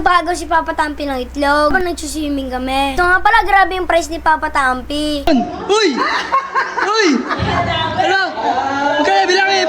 Pagaw si Papa Tampi ng itlog. Nagsuswimming kami. Ito nga pala, grabe yung price ni Papa Tampi. Uy! Uy! Ano? Okay, bilang eh!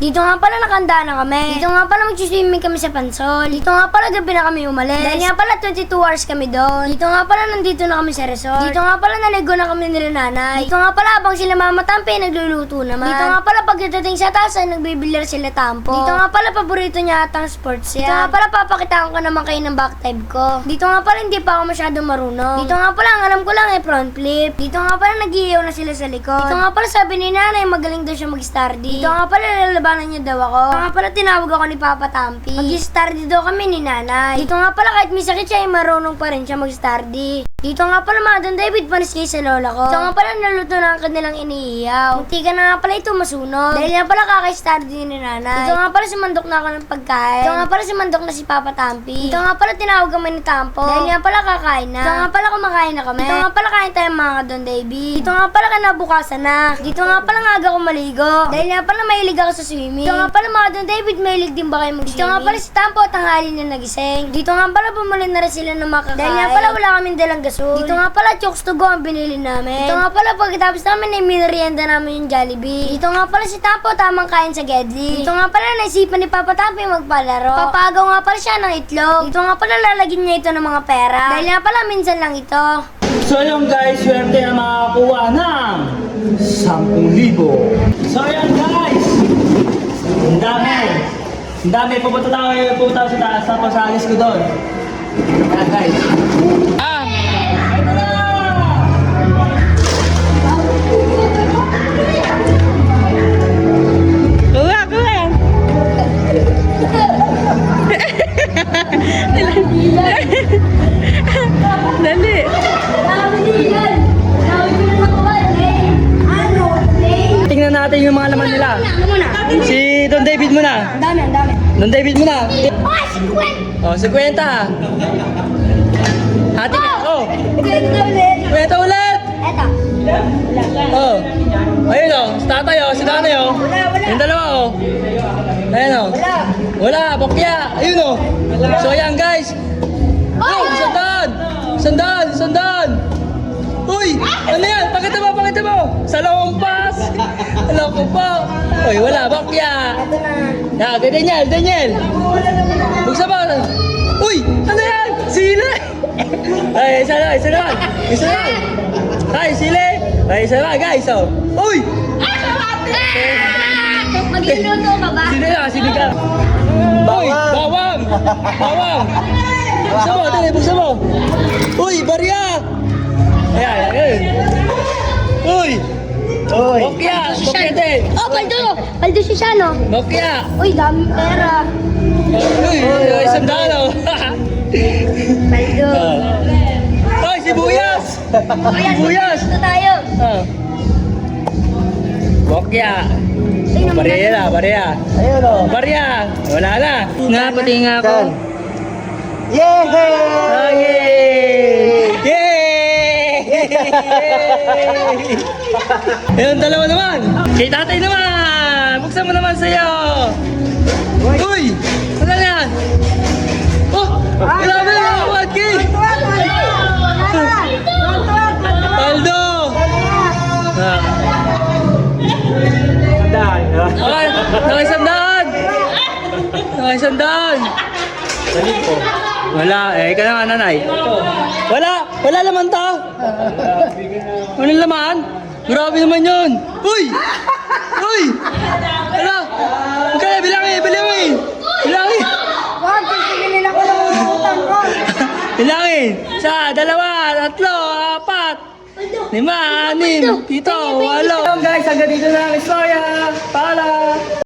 Dito nga pala nakanda na kami. Dito nga pala mag-swimming kami sa Pansol. Dito nga pala gabi na kami umalis. Dahil nga pala 22 hours kami doon. Dito nga pala nandito na kami sa resort. Dito nga pala naligo na kami nila nanay. Dito nga pala habang sila Mama Tampi nagluluto naman. Dito nga pala pagdating sa taas ay nagbibilyar sila tampo. Dito nga pala paborito niya atang sports yan. Dito nga pala papakitaan ko naman kayo ng back dive ko. Dito nga pala hindi pa ako masyadong marunong. Dito nga pala ang alam ko lang ay front flip. Dito nga pala nag-iiyaw na sila sa likod. Dito nga pala sabi ni nanay magaling daw siya mag-stardy. Dito nga pala lalabanan niya daw ako. Dito nga pala tinawag ako ni Papa Tampi. Mag-stardy daw kami ni nanay. Dito nga pala kahit may sakit siya ay marunong pa rin siya mag-stardy. Dito nga pala mga Don David panis kayo sa lola ko. Dito nga pala naluto na ang kanilang iniiyaw. Munti ka na nga pala ito masunog. Dahil nga pala kaka-stardy ni nanay. Dito nga pala sumandok na ako ng pagkain. Dito nga pala sumandok na si Papa Tampi. Dito nga pala tinawag kami ni Tampo. Dahil nga pala kakain na. Dito nga pala kumakain na kami. Dito nga pala kain tayo mga Don David. Dito nga pala kanabukasan na. Dito nga pala nga ako maligo. Dahil nga pala mahilig ako sa swimming. Dito nga pala mga Don David, mahilig din ba kayo mag-swimming? Dito nga pala si Tampo tanghali na nagising. Dito nga pala bumuli na rin sila ng makakain. Dahil nga pala wala kaming dalang gasol. Dito nga pala chokes to go ang binili namin. Dito nga pala pagkatapos namin ay minerienda namin yung Jollibee. Dito nga pala si Tampo tamang kain sa Gedli. Dito nga pala naisipan ni Papa Tampi magpalaro. Papagaw nga pala siya ng itlog. Dito nga pala lalagyan niya ito ng mga pera. Dahil nga pala minsan lang ito. So yun guys, swerte na makakuha ng 10,000. So yun guys, ang dami, pupunta sa taas, tapos alis ko doon. Ayan guys. Dali. Tingnan natin yung mga laman nila. Si Don David muna. Ang dami. Don David muna. Oh, 50! Oh, 50. Hati ka. Oh, Ito ulit. 50 ulit. Eto. Oh. Ayun oh, si tatay oh, si nanay oh. Yung dalawa oh. Ayun oh. Wala, bokya. Ayun oh. So ayan guys. Oh, sandaan. Uy, ano yan? Pakita mo. Salompas. Alam ko po. Uy, wala, bokya. Ito na. Daniel. Buksa ba? Uy, ano yan? Sili. Ay, isa naman. Ay, sili. Ay, isa naman, guys. Oh. Uy! Magluluto ka ba? Sili ka. Uy, bawang. Buksa mo. Uy, barya. Ayan. Uy. Bokya din. Oh, paldo si siya, no? Bokya. Uy, dami pera. Uy, isang dalo. Paldo. Uy, sibuyas. Ito tayo. Bokya. Tingnan mo Barya. Ayun o. Barya. Wala na. Nga, pati nga ako. Yay! Oh, yay! Ayun, dalawa naman. Kay tatay naman. Buksan mo naman sa'yo. Uy! Ano yan? Oh! Grabe na ako, Adki! Paldo! Nakisandaan! Salit po. Wala, ikaw na nga nanay. Wala laman to. Walang laman? Grabe naman yun. Uy! Hala! Okay, bilangin. Wag, titigilin ako ng utang ko. Bilangin. 1, 2, 3, 4, 5, 6, 7, 8, 9, 10. Guys, hanggang dito na ang istorya. Paalam!